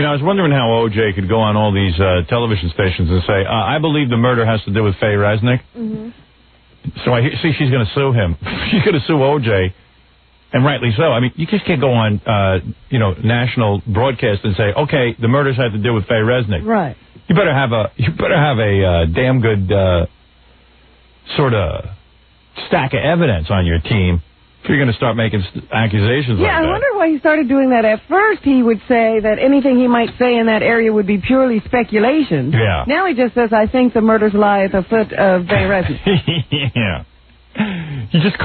You know, I was wondering how O.J. could go on all these television stations and say, I believe the murder has to do with Faye Resnick. So I see she's going to sue him. She's going to sue O.J., and rightly so. I mean, you just can't go on, national broadcast and say, okay, the murders have to do with Faye Resnick. Right. You better have a damn good sort of stack of evidence on your team if you're going to start making accusations like that. Yeah, I wonder why he started doing that. At first, he would say that anything he might say in that area would be purely speculation. Yeah. Now he just says, I think the murders lie at the foot of Faye Resnick. Yeah. You just,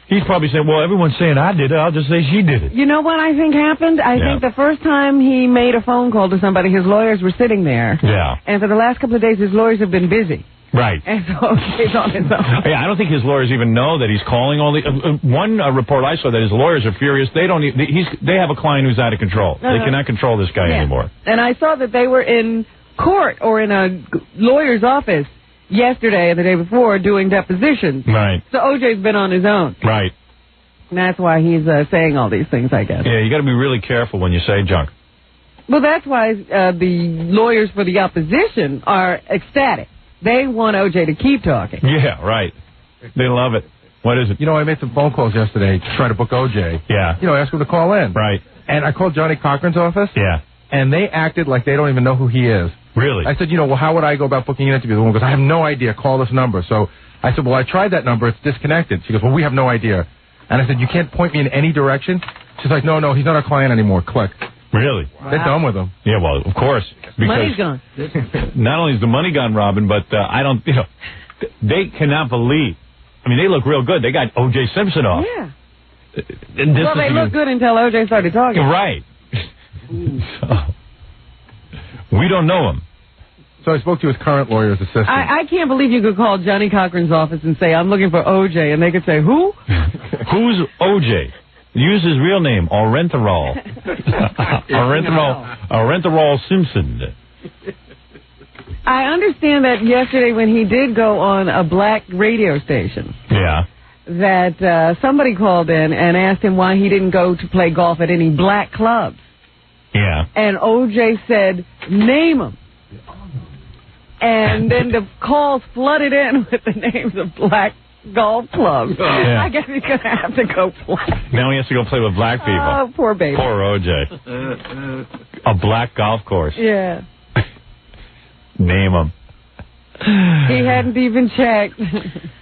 he's probably saying, well, everyone's saying I did it. I'll just say she did it. You know what I think happened? I think the first time he made a phone call to somebody, his lawyers were sitting there. Yeah. And for the last couple of days, his lawyers have been busy. Right. And so he's on his own. Yeah, I don't think his lawyers even know that he's calling all the... one report I saw that his lawyers are furious. They don't. They have a client who's out of control. They cannot control this guy anymore. And I saw that they were in court or in a lawyer's office yesterday and the day before doing depositions. Right. So O.J.'s been on his own. Right. And that's why he's saying all these things, I guess. Yeah, you got to be really careful when you say junk. Well, that's why the lawyers for the opposition are ecstatic. They want O.J. to keep talking. Yeah, right. They love it. What is it? You know, I made some phone calls yesterday to try to book O.J. Yeah. You know, ask him to call in. Right. And I called Johnny Cochran's office. Yeah. And they acted like they don't even know who he is. Really? I said, well, how would I go about booking an interview? The woman goes, I have no idea. Call this number. So I said, well, I tried that number. It's disconnected. She goes, well, we have no idea. And I said, you can't point me in any direction? She's like, no, he's not our client anymore. Click. Really? Wow. They're done with him. Yeah, well, of course. Money's gone. Not only is the money gone, Robin, but they cannot believe. I mean, they look real good. They got O.J. Simpson off. Yeah. And Well, they looked good until O.J. started talking. Right. So, we don't know him. So I spoke to his current lawyer's assistant. I can't believe you could call Johnny Cochran's office and say, I'm looking for O.J., and they could say, who? Who's O.J.? Use his real name, Orenthal. Orenthal Simpson. I understand that yesterday when he did go on a black radio station, that somebody called in and asked him why he didn't go to play golf at any black clubs. Yeah. And O.J. said, name them. And then the calls flooded in with the names of black golf clubs. Yeah. I guess he's going to have to go play. Now he has to go play with black people. Oh, poor baby. Poor O.J. A black golf course. Yeah. Name him. He hadn't even checked.